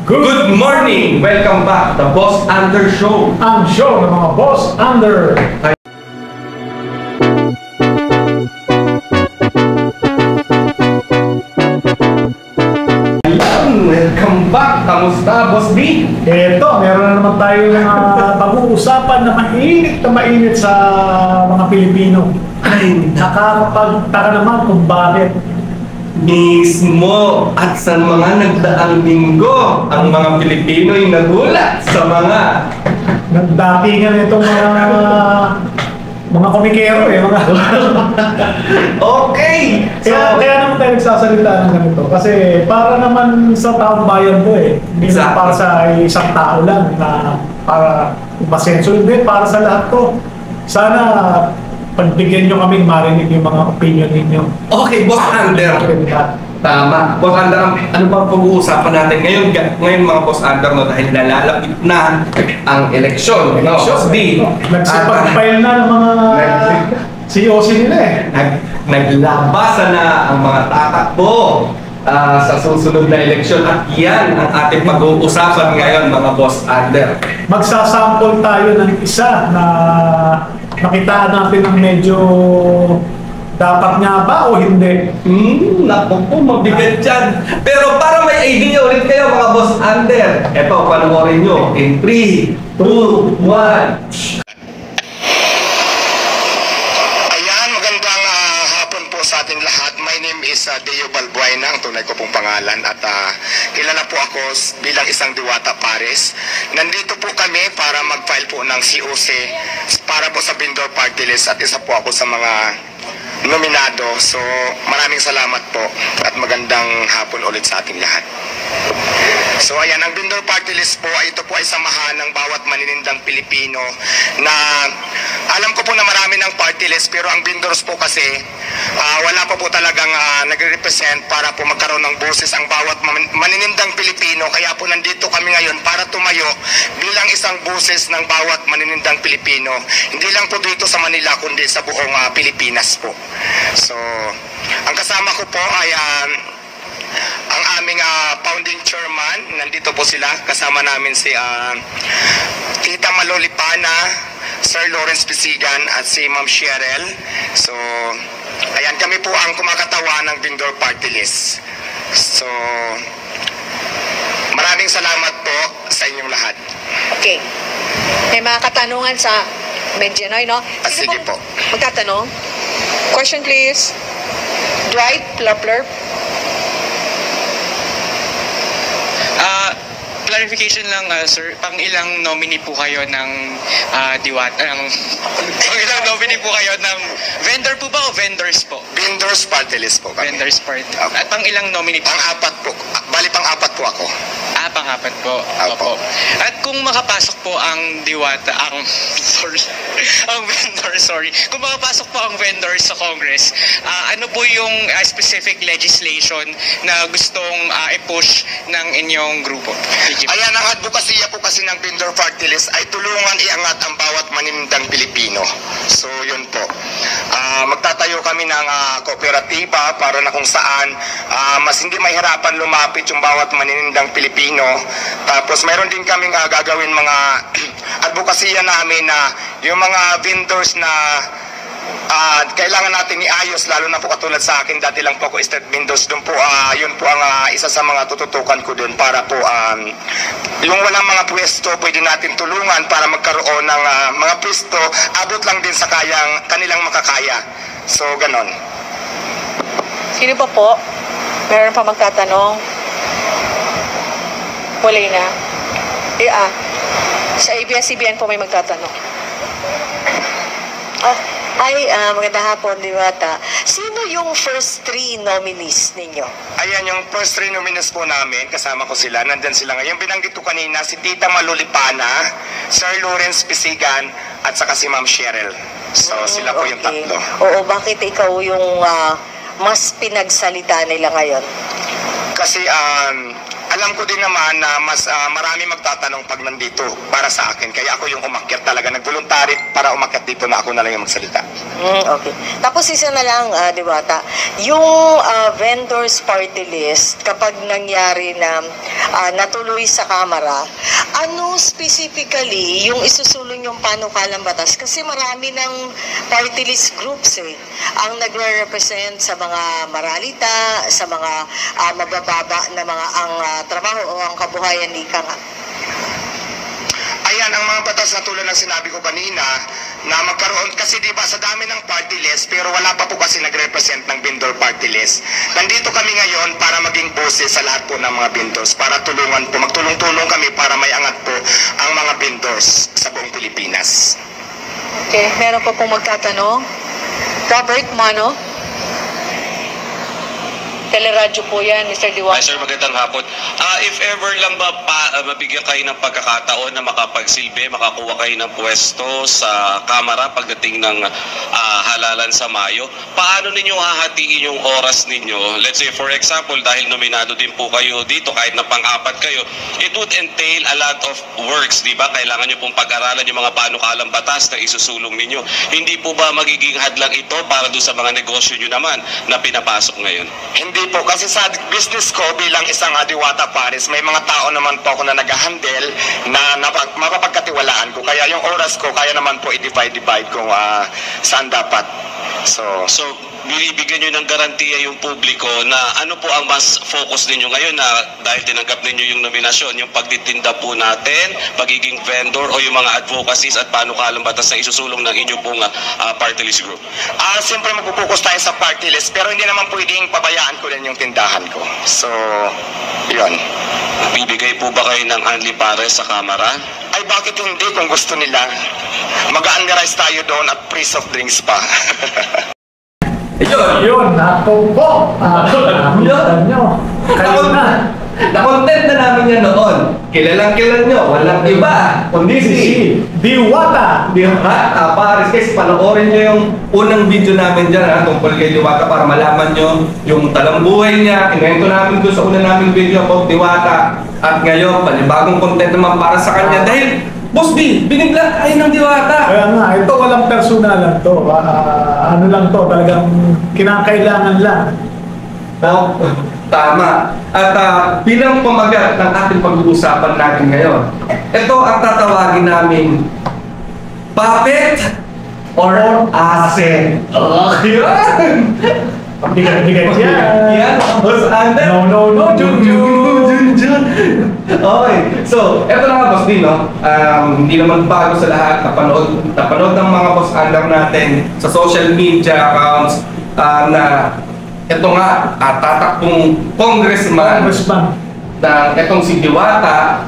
Good morning! Welcome back to Boss Under Show. Ang show ng mga Boss Under. Welcome back! Kamusta, Boss B? Eto, meron na naman tayo ng pag-uusapan na mainit sa mga Pilipino. Ay, Nakakapagtaka naman kung bakit. mismo at sa mga nagdaang linggo, ang mga Pilipino'y nagulat sa mga Nagdatingan itong mga komikero mga okay! kaya naman tayo nagsasalita ng ganito. Kasi para naman sa taong bayan to hindi Exactly. para sa isang tao lang na para masenso. Hindi, para sa lahat to. Sana pagbigyan nyo kaming marinig yung mga opinion ninyo. Okay, Boss Under. Tama. Boss Under, ano bang pag-uusapan natin ngayon? Ngayon mga Boss Under, no, dahil nalalapit na ang eleksyon. No? Boss B. Nagsipag-file na ng mga COC nila Naglabasa na ang mga tatakbo sa susunod na eleksyon at yan ang ating pag-uusapan ngayon mga Boss Under. Magsasample tayo ng isa na nakitaan natin ng medyo dapat nga ba o hindi. Naku po, mabigat dyan. Pero para may idea ulit kayo mga Boss Under, eto, panoorin nyo in 3, 2, 1. Magandang hapon po sa ating lahat. My name is Deo Balbuena, ang tunay ko pong pangalan, at kilala po ako bilang isang Diwata Pares. Nandito po kami para mag-file po ng COC para po sa Vendor Party List at isa po ako sa mga nominado. So maraming salamat po at magandang hapon ulit sa ating lahat. So ayan, ang Vendor Party List po, ito po ay samahan ng bawat maninindang Pilipino na alam ko po na marami ng party list, pero ang vendors po kasi wala pa po talagang nagre-represent para po magkaroon ng boses ang bawat maninindang Pilipino. Kaya po nandito kami ngayon para tumayo bilang isang boses ng bawat maninindang Pilipino. Hindi lang po dito sa Manila kundi sa buong Pilipinas po. So ang kasama ko po ay ang aming founding chairman. Nandito po sila, kasama namin si Tita Malolipana, Sir Lawrence Pisigan at si Ma'am Cheryl. So ayan, kami po ang kumakatawan ng Vendor Party List. So maraming salamat po sa inyong lahat. Okay. May mga katanungan sa Medjanoy, no? Sige po. Magtatanong? Question please. Dwight Plopler. Clarification lang, sir. Pang-ilang nominee po kayo ng Diwata? Pang-ilang nominee po kayo ng vendor po ba o vendors po? Vendors Party List po kami. Vendors part. Opo. At pang-ilang nominee po? Pang-apat po. Bali pang-apat po ako. Pang-apat po. Opo. At kung makapasok po ang Diwata, ang vendor, sorry. Kung makapasok po ang vendor sa Congress, ano po yung specific legislation na gustong i-push ng inyong grupo? Ayan, ang advokasya po kasi ng Vendor Party List ay tulungan iangat ang bawat maninindang Pilipino. So yun po. Magtatayo kami ng kooperatiba para na kung saan mas hindi mahirapan lumapit yung bawat maninindang Pilipino. Tapos mayroon din kaming gagawin mga advokasya namin na yung mga vendors na kailangan natin iayos, lalo na po katulad sa akin, dati lang po ako state vendors, doon po, yun po ang isa sa mga tututukan ko doon para po yung walang mga pwesto, pwede natin tulungan para magkaroon ng mga pwesto, abot lang din sa kanilang makakaya. So, ganon. Sino pa po? Meron pa magtatanong? Wala na. Sa ABS-CBN po may magtatanong. Magandang hapon, Diwata. Sino yung first 3 nominees ninyo? Ayan, yung first 3 nominees po namin, kasama ko sila, nandyan sila ngayon. Binanggit ko kanina, si Tita Malolipana, Sir Lawrence Pisigan, at saka si Ma'am Cheryl. So, sila po yung Okay. tatlo. Oo, bakit ikaw yung mas pinagsalita nila ngayon? Kasi, alam ko din naman na mas marami magtatanong pag nandito para sa akin. Kaya ako yung umakyat talaga. Nag-voluntary para umakyat dito na ako na lang yung magsalita. Okay. Tapos isa na lang, Diwata, yung vendors party list, kapag nangyari na natuloy sa Kamara, ano specifically yung isusulong yung panukalang batas? Kasi marami ng party list groups ang nagre-represent sa mga maralita, sa mga mabababa na mga ang trabaho o ang kabuhayan ni nga. Ayan, ang mga batas na tulad ng sinabi ko kanina, na magkaroon, kasi di ba sa dami ng party list, pero wala pa po kasi nagrepresent ng vendor party list. Nandito kami ngayon para maging boses sa lahat po ng mga vendors, para tulungan po, magtulong-tulong kami para may angat po ang mga vendors sa buong Pilipinas. Okay, meron pa pong magtatanong. Robert Mano. Teleradyo po yan, Mr. Hi Diwata. sir, magandang hapon. If ever lang ba mabigyan kayo ng pagkakataon na makapagsilbi, makakuha kayo ng pwesto sa Kamara pagdating ng halalan sa Mayo, paano ninyo hahatiin yung oras ninyo? Let's say for example, dahil nominado din po kayo dito, kahit na pang-apat kayo, it would entail a lot of works, di ba? Kailangan nyo pong pag-aralan yung mga panukalang batas na isusulong ninyo. Hindi po ba magiging hadlang ito para doon sa mga negosyo nyo naman na pinapasok ngayon? Hindi po, kasi sa business ko bilang isang Diwata Pares, may mga tao naman po ako na nag-handle na mapapagkatiwalaan ko. Kaya yung oras ko, kaya naman po i-divide kung saan dapat. So binibigyan nyo ng garantiya yung publiko na ano po ang mas focus ninyo ngayon na dahil tinanggap ninyo yung nominasyon, yung pagtitinda po natin, pagiging vendor o yung mga advocacies at panukalang batas na isusulong ng inyo pong party list group? Siyempre magpupokus tayo sa party list, pero hindi naman pwedeng pabayaan ko rin yung tindahan ko. So, yun. Bibigay po ba kayo ng Anli Pares sa Kamara? Ay bakit hindi kung gusto nila? Mag-unrice tayo doon at free soft drinks pa. Yun, nato po. Yun. Kayo na. Na-content na namin yan noon. Kilalang-kilala nyo, walang iba. Kundi si Diwata. Diwata Pares. Guys, panoorin nyo yung unang video namin dyan tungkol kay Diwata para malaman nyo yung talambuhay niya. Kinento namin doon sa una naming video about Diwata. At ngayon, panibagong content naman para sa kanya. Dahil, Boss D, binigla tayo ng Diwata. Kaya nga, ito walang personalan to. Ano lang to, talagang kinakailangan lang. Tama. At bilang pamagat ng ating pag-uusapan natin ngayon, ito ang tatawagin namin puppet or asset. Yan! Bigat-bigat yan. Yan, Boss Ander. No, Jun. Okay, so, eto na nga Boss D, no? Hindi naman bago sa lahat, napanood ng mga Boss Ander natin sa social media accounts na ito nga, tatakbong congressman na itong si Diwata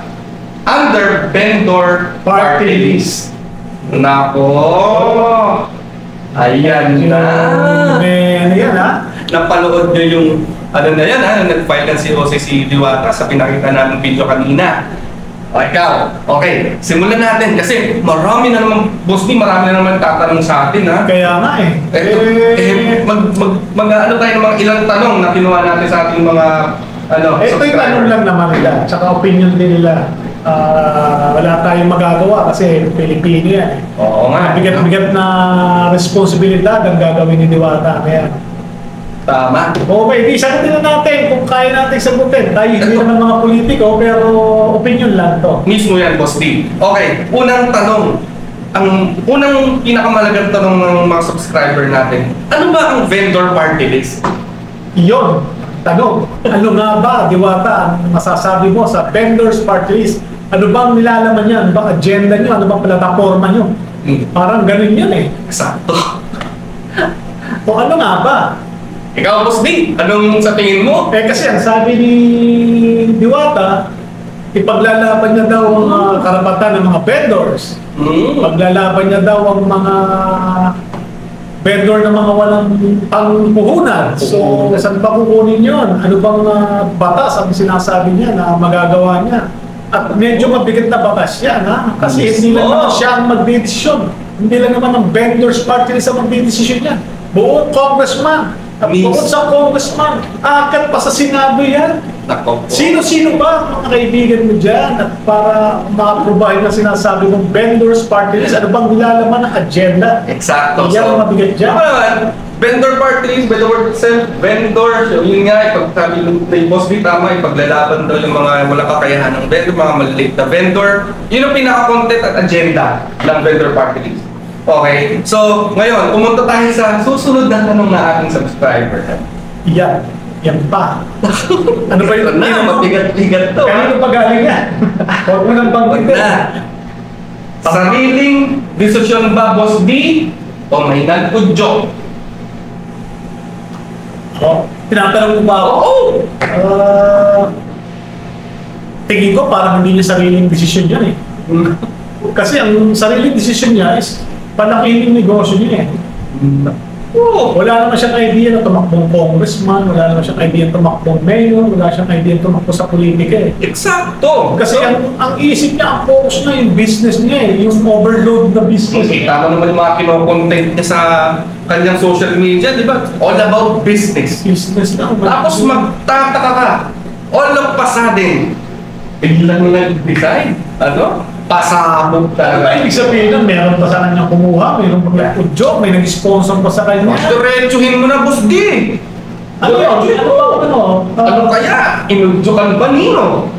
under vendor party list. Nako! Ayan na! Ayan ha? Napanood nyo yung ano na yan nag-file na si Jose si Diwata sa pinakita namin video kanina. O ikaw, okay, simulan natin kasi marami na naman, Boss D, marami na naman tatanong sa atin ha. Kaya nga Ano tayo ng mga ilang tanong na kinuha natin sa ating mga ito yung tanong lang naman nila, tsaka opinion din nila. Wala tayong magagawa kasi Pilipino yan. Oo nga. Bigat-bigat na responsibilidad ang gagawin ni Diwata. Kaya tama. Okay, di sagutin na natin kung kaya natin sagutin. Tayo hindi naman mga politiko, pero opinion lang to. Mismo yan, Boss D. Okay, unang tanong. Ang unang pinakamalagang tanong ng mga subscriber natin, ano ba ang vendor party list? Iyon, tanong. Ano nga ba, Diwata, ang masasabi mo sa vendors party list? Ano bang nilalaman niya? Ano bang agenda niyo? Ano bang plataforma niyo? Parang ganun yun eh. Eksakto. O ano nga ba? Ikaw, Boss D, anong sa tingin mo? Kasi ang sabi ni Diwata, ipaglalaban niya daw ang karapatan ng mga vendors. Paglalaban niya daw ang mga vendor na mga walang pangpuhunan. So, saan pa kukunin yun? Ano bang batas ang sinasabi niya na magagawa niya? At medyo mabigat na batas yan, ha? Kasi hindi lang naman siya ang magdidesisyon. Hindi lang naman ang vendors party list ang magdidesisyon yan. Buong congressman. At bukod sa congressman, akit pa sa Senado yan. Nako po. Sino-sino ba mga kaibigan mo dyan at para ma-provide na sinasabi mong vendors party list, ano bang nilalaman ng agenda? Eksakto. Yan ang mabigat dyan. Ano naman, vendor party list, by the word itself, vendor, yun nga, ipagsabi ni Boss B, tama, ipaglalaban daw yung mga wala kakayahan ng vendor, mga maliliit na vendor. Yun ang pinaka-content at agenda ng vendor party list. Okay, so ngayon, pumunta tayo sa susunod na tanong na ating subscriber. Yan pa. Ano ba yun? Mabigat-bigat to. Kanino pa galing yan? Huwag mo nang Wag banggitin. na. Sariling desisyon ba, Boss D? O may nagkudyo? Tinatanong mo ba ako? Oo! Tingin ko parang hindi niya sariling desisyon yan eh. Kasi ang sariling desisyon niya is palakihin yung negosyo niya eh. Oo. Wala naman siyang idea na tumakbong congressman, wala naman siyang idea na tumakbong mayor, wala siyang idea na tumakbo sa politika eh. Eksakto! Kasi ang isip niya, ang focus niya yung business niya eh, yung overload na business. Kita mo naman yung mga kinokontent niya sa kanyang social media, di ba? All about business. Business na. Tapos magtataka ka, all of a sudden, biglang nag-decide. Ano? Pasabog Ano ba talaga. ibig sabihin nun? Meron pa sa kanyang kumuha, mayroon pa nag-joke, may nag-sponsor pa sa kanya. Diretsuhin mo na, Boss D! Ano yun? Ano ba? Ano kaya? Inudyokan ba nino?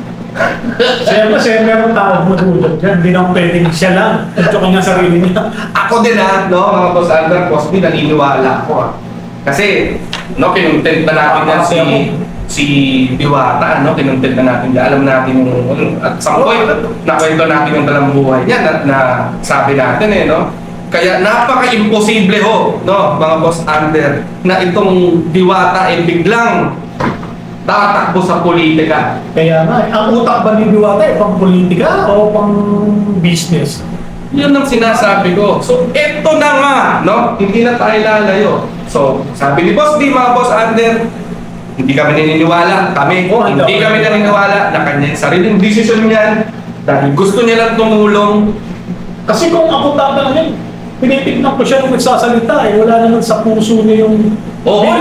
Siyempre, meron tao matulog dyan. Hindi naman pwedeng siya lang. Joke niya sarili niya. Ako din no, mga Boss Andrew, Boss D, naniniwala ako Kasi, no, kinontent na natin yan si Diwata, no, kinontent na natin yan. Alam natin yung, at some point, nakwento natin yung talang buhay niya na sabi natin no. Kaya napaka-imposible no, mga Boss Andrew, na itong Diwata ay biglang tatakbo sa politika. Kaya nga, ang utak ba ni Diwata ay pang politika o pang business? Yun ang sinasabi ko. So, eto na nga, no? Hindi na tayo lalayo. So, sabi ni Boss D, mga Boss Ander, hindi kami naniniwala. Hindi kami naniniwala na kanyang sariling desisyon yan dahil gusto niya lang tumulong. Kasi kung ako tatanungin, pinitignan ko siya nung nagsasalita eh. Wala naman sa puso niya yung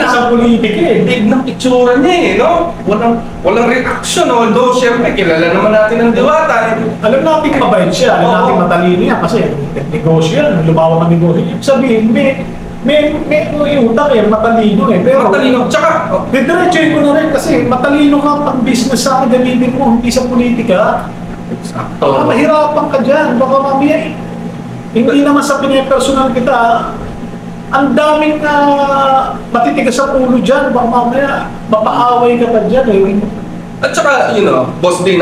sa politika eh. Big ng itsura niya no? Walang reaction, although syempre kilala naman natin ang Diwata. Alam natin mabait siya, alam natin matalino yan kasi negosyo yan, lumawa ng negosyo. Ibig sabihin, may utak eh, matalino eh. Pero Matalino. Tsaka, didiretsuhin ko na rin kasi matalino ka pang business sa akin, gamitin mo, hindi sa politika. Baka mahirapan ka dyan, baka mamaya hindi naman sa pinipersonal kita, ang daming matitigas sa ulo dyan, baka mamaya mapaaway ka pa dyan eh. at saka, Boss D,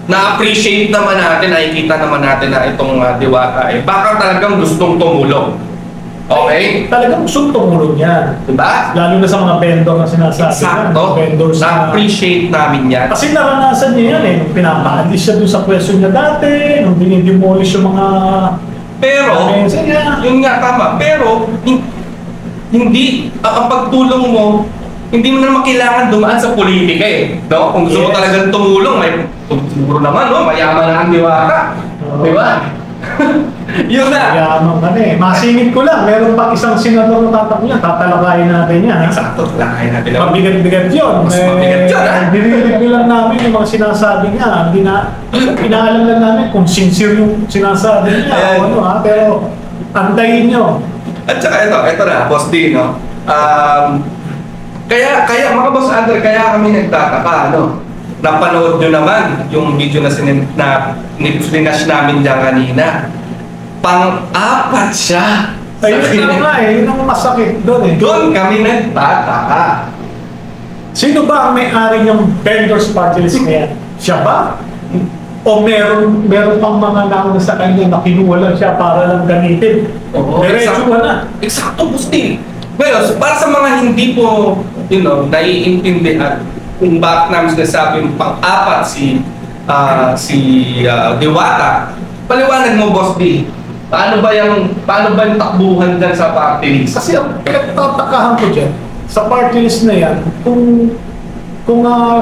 na-appreciate naman natin, nakikita naman natin na itong Diwata baka talagang gustong tumulong. Okay? Talagang gusto tumulong yan. Diba? Lalo na sa mga vendor na sinasabi. Eksakto. Vendors Na-appreciate namin yan. Kasi naranasan niya yan eh. Nung pinapaalis siya dun sa pwesto niya dati, nung dinidemolish yung mga Pero, yun nga tama, pero hindi, ang pagtulong mo, hindi mo na kailangan dumaan sa politika no? Kung gusto mo talagang tumulong, siguro naman, no? Mayaman na ang Diwata. Diba? Yun na. Yaman ka na eh. Masingit ko lang, meron pang isang senador na tatakbo yan, tatalakayin natin yan. Eksakto, talakayin natin. Mabigat-bigat yun. Mas mabigat yun, ha? Dinilip lang namin yung mga sinasabi niya. Inaalam lang namin kung sincere yung sinasabi niya. Ayan. Pero antayin nyo. At saka ito na, Boss D, no? Kaya mga Boss Andrew, kaya kami nagtataka, napanood nyo naman yung video na flash namin dyan kanina. Pang-apat siya. Ayun na nga eh, yun ang masakit doon eh. Doon kami nagtataka. Sino ba ang may-ari ng vendors party list na yan? Siya ba? O meron pang mga nauna sa kanya na kinuha lang siya para lang gamitin? Diretso na. Eksakto, Boss D. Well, so para sa mga hindi po, naiintindihan kung bakit namin sinasabi yung pang-apat si Diwata, paliwanag mo, Boss D. Paano ba yung takbuhan dyan sa party list? Kasi ang pinagtatakahan ko dyan, sa party list na yan, kung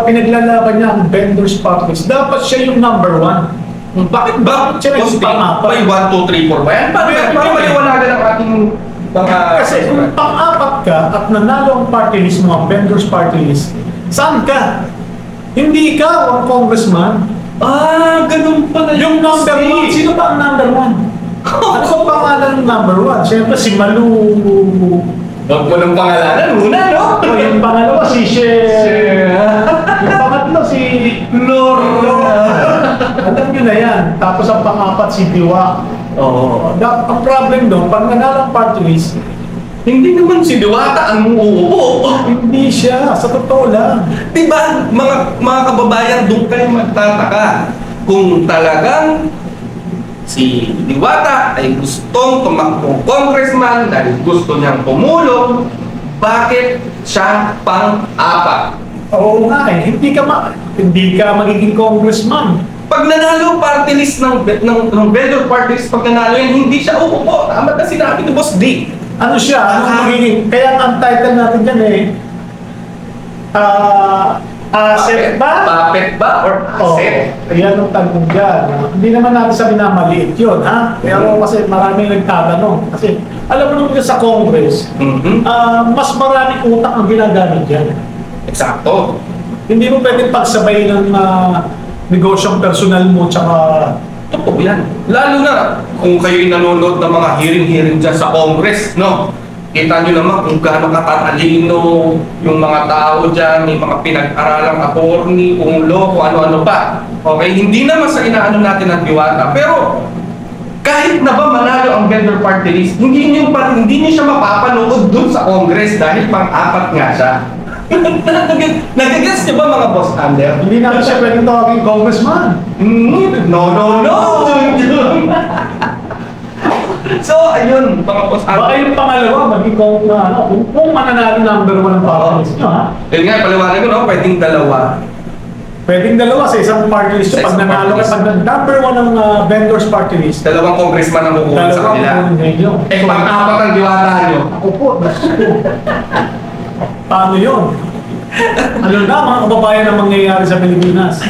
pinaglalaban niya ang vendors party list, dapat siya yung number 1. Bakit ba? Siya Boss yung D, pang-apat. may 1, 2, 3, 4 ba yan? Paano maliwanagan ang ating mga... Kasi kung pang-apat ka at nanalo ang party list, mga vendors party list, saan ka? Hindi ikaw ang congressman. Ganun pala Yung number one, sino ba ang number one? Ano ba pangalan ng number one? Siyempre si Malu. Huwag mo ng pangalanan muna, no? O yung pangalawa si Yung pangatlo si Lord. Alam nyo na yan. Tapos ang pang-apat si Diwa. Oo. Ang problem doon, pag nanalo ang party list, Hindi naman si Diwata ang uupo. hindi siya. Sa totoo lang. Diba, mga kababayan, doon kayo magtataka kung talagang si Diwata ay gustong tumakbong congressman dahil gusto niyang tumulong, bakit siya pang-apat? Oo nga eh. Hindi ka magiging congressman. Pag nanalo party list ng vendor party list, pag nanalo yan, hindi siya uupo. Tama na sinabi ni Boss D. Ano siya? Ano magiging? Kaya ang title natin dyan eh, asset ba? Puppet ba? Or asset? Yan ang tanong dyan. Hindi naman natin sabi na maliit yun, ha? Pero kasi maraming nagtatanong. Kasi alam mo naman sa Congress, mas maraming utak ang ginagamit dyan. Eksakto. Hindi mo pwedeng pagsabay ng negosyong personal mo tsaka Totoo yan. Lalo na kung kayo'y nanonood ng mga hearing-hearing dyan sa Congress, no? Kita nyo naman kung gaano katatalino yung mga tao dyan, may mga pinag-aralang attorney, kumulo, kung ano-ano pa. Okay? Hindi naman sa inaano natin ang Diwata. Pero kahit na ba manalo ang vendor party list, hindi nyo siya mapapanood dun sa Congress dahil pang-apat nga siya. Nagigets niyo ba mga boss under? hindi natin siya pwedeng tawagin congressman. No. So, ayun, mga boss under. Baka yung pangalawa, maging kung mananalo number one ang party list nyo, ha? Yun nga, paliwanag ko, no? Pwedeng dalawa. Pwedeng dalawa sa isang party list. Sa Pag isang nanalo party ka, list. pag number one ng vendors party list, Dalawang congressman ang kukuha sa kanila. Pang-apat ang Diwata nyo. Ako po. Paano yun? Ano na mga kababayan na mangyayari sa Pilipinas?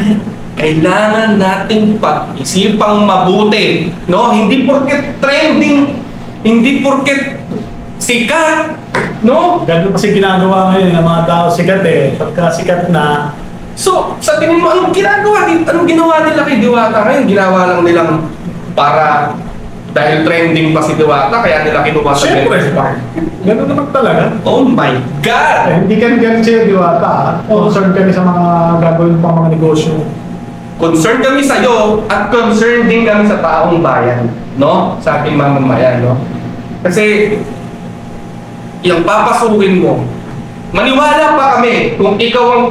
Kailangan nating pag-isipang mabuti, no? Hindi porket trending, hindi porket sikat, no? Ganun kasi ginagawa ngayon ng mga tao sikat eh. Pagka sikat na, So, sa tingin mo, anong ginawa nila kay Diwata ngayon? Ginawa lang nilang para dahil trending pa si Diwata, kaya nila kinuha sa siyempre, Vendors Party. ganun naman talaga. Oh my God! Hindi kami ganun siya Diwata. Concerned kami sa mga gagawin pang mga negosyo. Concerned kami sa iyo at concerned din kami sa taong bayan, no? Sa ating mamamayan, no? Kasi yung papasukin mo, maniwala pa kami kung ikaw ang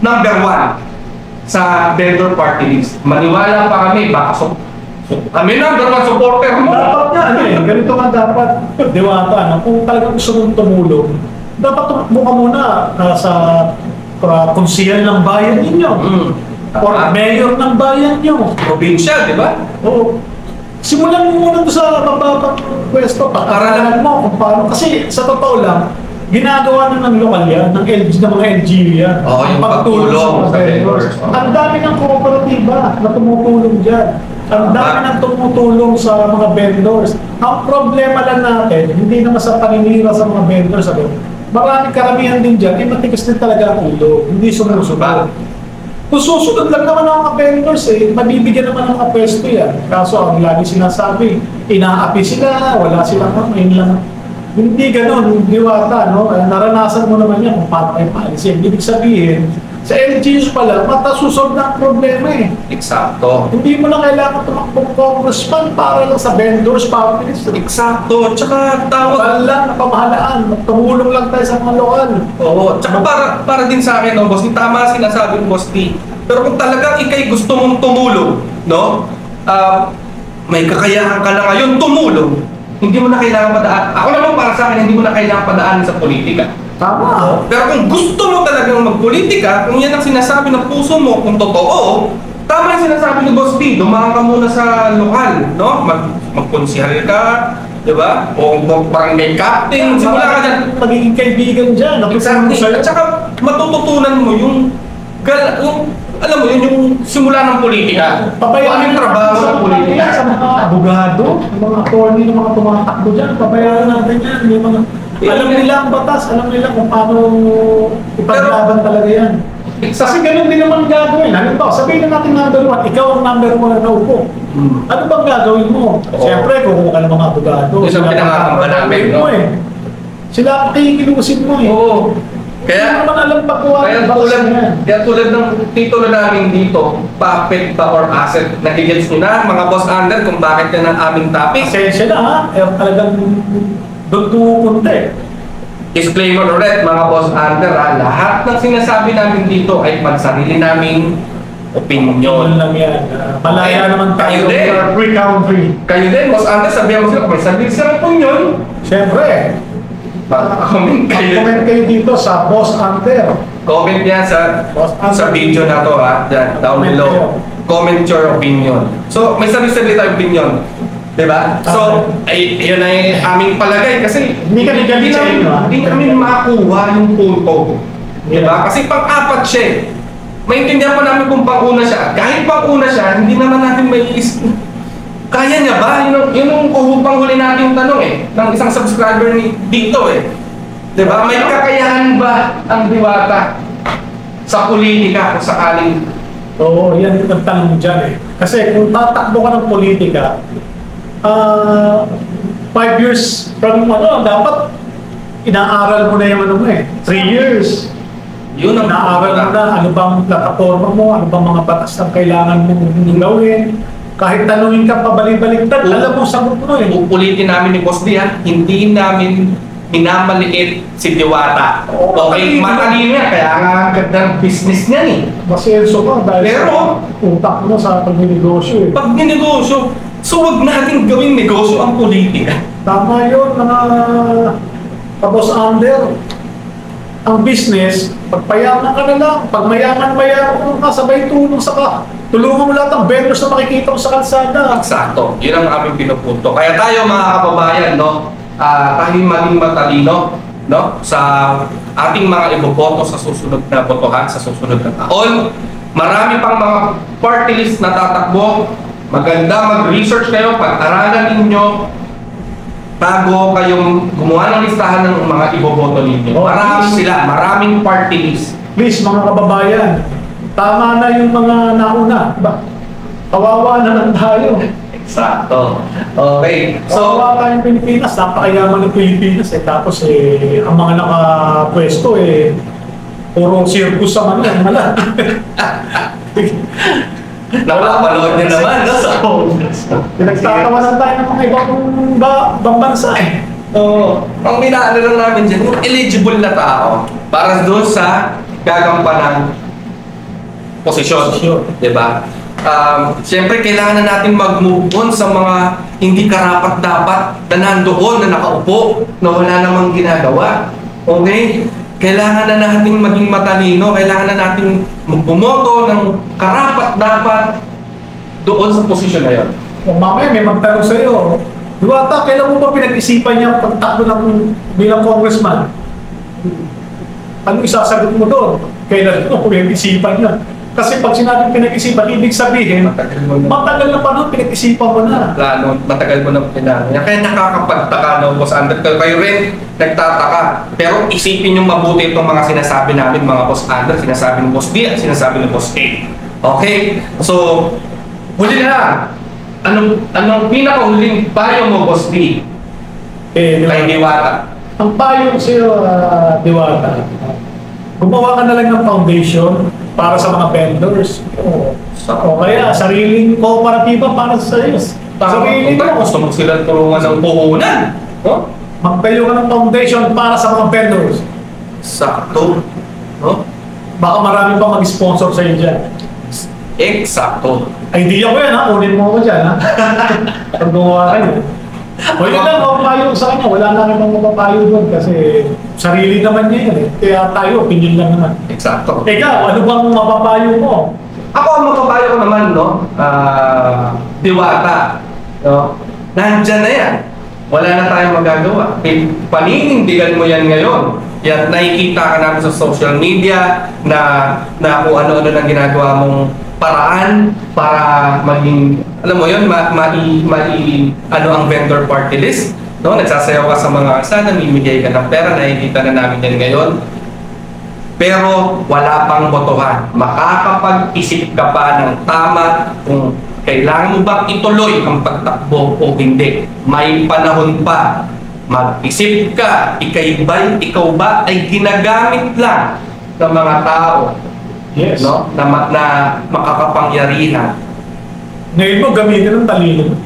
number one sa vendor party list. Maniwala pa kami, baka kami number one supporter mo. Dapat nga, ganito nga dapat, Diwata, no? Kung talagang gusto mong tumulong, dapat tumakbo ka muna sa konsihal ng bayan ninyo. Or mayor ng bayan nyo. Probinsya, di ba? Oo. Simulan mo muna doon sa mababang pwesto. Pag-aralan mo kung paano. Kasi sa totoo lang, ginagawa na ng lokal yan, ng mga LGU yan. Oo, yung pagtulong sa sa vendors. vendors. Ang dami ng kooperatiba na tumutulong dyan. Ang dami ng tumutulong sa mga vendors. Ang problema lang natin, hindi naman sa paninira sa mga vendors. Maraming karamihan din dyan, matigas din talaga ang ulo. Hindi sumusunod. Kung susunod lang naman ang mga vendors mabibigyan naman ng mga pwesto yan. Kaso ang lagi sinasabi, inaapi sila, wala silang yun lang. Hindi ganun, Diwata, no? Naranasan mo naman yan kung paano kayo paalisin. Ibig sabihin, sa LGUs pala, matasusolve na ang problema eh. Eksakto. Hindi mo na kailangan tumakbong congressman para lang sa vendors, families. Eksakto. Tsaka tawag. Wala na pamahalaan. Tumulong lang tayo sa mga lokal. Oo. Tsaka para din sa akin, no, boss, tama sinasabi ng boss T. Pero kung talagang ikay gusto mong tumulong, no? May kakayahan ka na ngayon tumulong. Hindi mo na kailangan padaan. Ako naman para sa akin, hindi mo na kailangan padaan sa politika. Tama. Pero kung gusto mo talagang magpolitika, kung yan ang sinasabi ng puso mo, kung totoo, tama yung sinasabi ni Boss P, dumaan ka muna sa lokal, no? Magkonsihal ka, di ba? O parang may captain, simula ka dyan. Magiging kaibigan dyan. Exactly. At saka matututunan mo yung alam mo yun, yung simula ng politika. Pabayaan yung trabaho sa politika. Sa mga abogado, mga attorney, ng mga tumatakbo dyan, pabayaan natin yan. Yung mga, alam nila ang batas, alam nila kung paano ipaglaban talaga yan. Kasi ganun din naman gagawin. Halimbawa, sabihin na natin number 1, ikaw ang number 1 na upo. Ano bang gagawin mo? Siyempre, kukuha ka ng mga abogado. Yun ang pinangangamba namin, no? Sila ang kikilusin mo eh. Oo. Kaya, hindi naman alam pagkuha kaya tulad ng titulo namin dito, puppet ba or asset, nagigets nyo na mga boss under kung bakit yan ang aming topic. Pasensya na ha, talagang doon tumupunta eh. Disclaimer ulit mga boss under ha, lahat ng sinasabi namin dito ay pagsarili naming opinion. Yun lang yan. Malaya naman tayo. Kayo din. Free country. Kayo din, boss under, sabihan mo sila, may sarili silang opinion. Siyempre. Comment kayo. Comment kayo dito sa Boss Under. Comment yan sa video na to ha, dyan, down below. Comment your opinion. So, may sarili tayong opinion. Diba? So, ay, yun ay aming palagay kasi Hindi namin makuha yung punto. Diba? Kasi pang-apat siya eh. Maintindihan pa namin kung pang-una siya. Kahit pang-una siya, hindi naman natin may kaya niya ba? Yun yung panghuli natin yung tanong eh, ng isang subscriber dito eh. Diba? May kakayahan ba ang Diwata sa politika kung sakaling? Oo, yan yung tanong dyan eh. Kasi kung tatakbo ka ng politika, 5 years from dapat inaaral mo na yung ano mo eh. 3 years. Yun ang inaaral mo na, ano bang plataforma mo, ano bang mga batas na kailangan mong gawin. Kahit tanungin ka pabalik-baliktad, alam mo sagot mo eh. Ulitin namin ni Boss D ha, hindi namin minamaliit si Diwata. Okay, matalino yan, kaya nga ganda ng business niyan eh. Masenso ka dahil pero, sa utak mo sa pag-negosyo eh. Pag ninegosyo, so wag natin gawing negosyo ang politika. Tama yun, mga kabos under. Ang business, pagpayaman ka na lang, pag mayaman ka, sabay tulong sa tulungan mo lahat ng vendors na makikita mo sa kalsada. Eksakto, yun ang aming pinupunto. Kaya tayo mga kababayan, no, tayo maging matalino, no, sa ating mga iboboto sa susunod na botohan, sa susunod na taon. Marami pang mga party list na tatakbo. Maganda mag-research kayo, pag-aralan ninyo bago kayong gumawa ng listahan ng mga iboboto ninyo. Marami sila, maraming party list. Please mga kababayan, tama na yung mga nauna. Kawawa na lang tayo. Eksakto. Okay. So, kawawa tayong Pilipinas, napakayaman ng Pilipinas eh. Tapos eh, ang mga nakapwesto eh, puro circus sa mala. Napapanood nyo naman, no? Pinagtatawanan tayo ng mga ibang bansa eh. So, ang minaano lang namin dyan, yung eligible na tao para doon sa gagampanang posisyon. Diba? Siyempre, kailangan na natin mag-move on sa mga hindi karapat-dapat na nandoon, na nakaupo, na wala namang ginagawa. Okay? Kailangan na natin maging matalino, kailangan na natin magbumoto ng karapat-dapat doon sa posisyon na yun. Kung mamaya may magtanong sa iyo, Diwata, kailan mo ba pinag-isipan niya pagtakbo bilang congressman? Ano isasagot mo doon? Kailan mo pinag-isipan niya? Kasi pag sinabing pinag-isipan, ibig sabihin, matagal na pa nun, pinag-isipan mo na. Plano, matagal mo na pinano. Kaya nakakapagtaka, no, Boss Under. Kayo rin, nagtataka. Pero isipin yung mabuti itong mga sinasabi namin, mga Boss Under, sinasabi ng Boss D at sinasabi ng Boss A. Okay? So, huli na. Anong pinakahuling payo mo, Boss D? Kay Diwata. Ang payo ko sa'yo, Diwata, gumawa ka na lang ng foundation para sa mga vendors. O kaya, sariling kooperatiba para sa iyo. Sarili mo. Gusto mo sila tulungan ng puhunan. No? Magtayo ka ng foundation para sa mga vendors. Sakto. No? Baka marami pang mag-sponsor sa iyo dyan. Eksakto. Idea ko yan ha, unin mo ko dyan ha. Pag gumawa kayo. O yun lang, mapapayo sa kanya. Wala na naman mapapayo doon kasi sarili naman niya yan eh. Kaya tayo, opinion lang naman. Eksakto. Ikaw, ano bang mapapayo mo? Ako, ang mapapayo ko naman, no? Diwata. No? Nandyan na yan. Wala na tayong magagawa. Paninindigan mo yan ngayon. Yan, nakikita ka namin sa social media na kung ano-ano na ginagawa mong paraan para maging, alam mo yun, ano ang vendor party list. No? Nagsasayaw ka sa mga sana, namimigay ka ng pera, nakikita na namin yan ngayon. pero wala pang botohan. Makakapag-isip ka pa ng tama kung kailangan mo bang ituloy ang pagtakbo o hindi. May panahon pa. Mag-isip ka, ikaw ba ay ginagamit lang ng mga tao, Yes. no? Na makakapangyarihan. Ngayon mo, gamitin ang talino mo.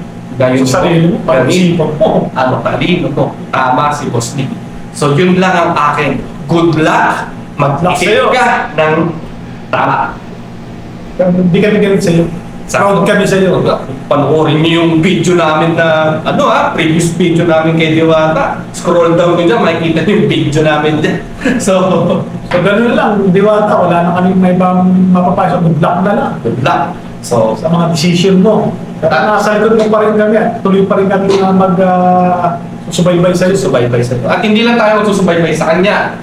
Gayon Sa sarili mo, pag-isipan mo. talino mo. Tama si Boss D. So yun lang ang akin. Good luck. Mag-isip sa'yo. ka ng tama. Hindi kami ganun sa'yo. Proud kami sa'yo. Panoorin niyo yung video namin na, previous video namin kay Diwata. Scroll down ko dyan, makikita niyo yung video namin dyan. So ganun lang, Diwata, wala na kami may ibang mapapasok. Good luck na lang. good luck. So, Sa mga decision mo. Kaya nasa likod mo pa rin kami at tuloy pa rin kami na susubaybay sa'yo. susubaybay sa At hindi lang tayo magsusubaybay sa kanya.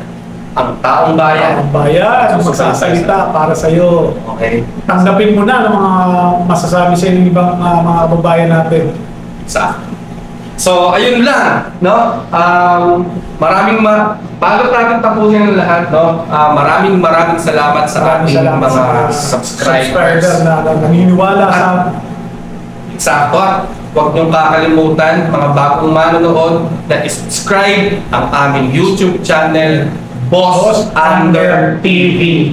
Ang taong bayan. Ang bayan, magsasalita para sa'yo. Okay. Tanggapin mo na ng mga masasabi sa ng ibang mga babayan natin. So, ayun lang, no? Bago natin tapusin ang lahat, no? Maraming salamat sa ating mga subscribers. na naniniwala sa Sakto, at huwag niyong kakalimutan, mga bagong manonood, na subscribe ang aming YouTube channel, Boss Under TV.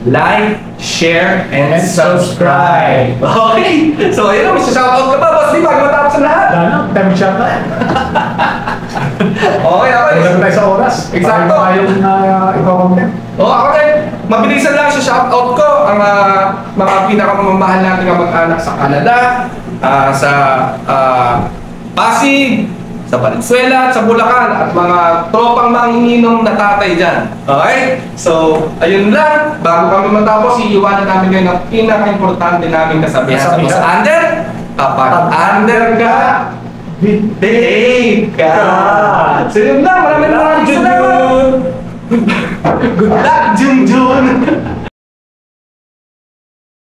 Like, share, and subscribe. Okay. So, ayun, may shoutout ka ba, Boss D, bago matapos ang lahat? Dano, time shot na. Okay. Wala tayo sa oras. Exacto. Yung ikaw-content. Ako rin, mabilisan lang sa shoutout ko ang mga pinakamamahal nating mag-anak sa Canada, sa Pasig, sa Valenzuela, at sa Bulacan, at mga tropang manginginom na tatay dyan. Okay? So, ayun lang. Bago kami matapos, iiwanan namin kayo ng pinaka-importante namin kasabihan sa Boss Under. Kapag under ka, behave ka. So, yun lang. Maraming salamat. Good luck, Junjun!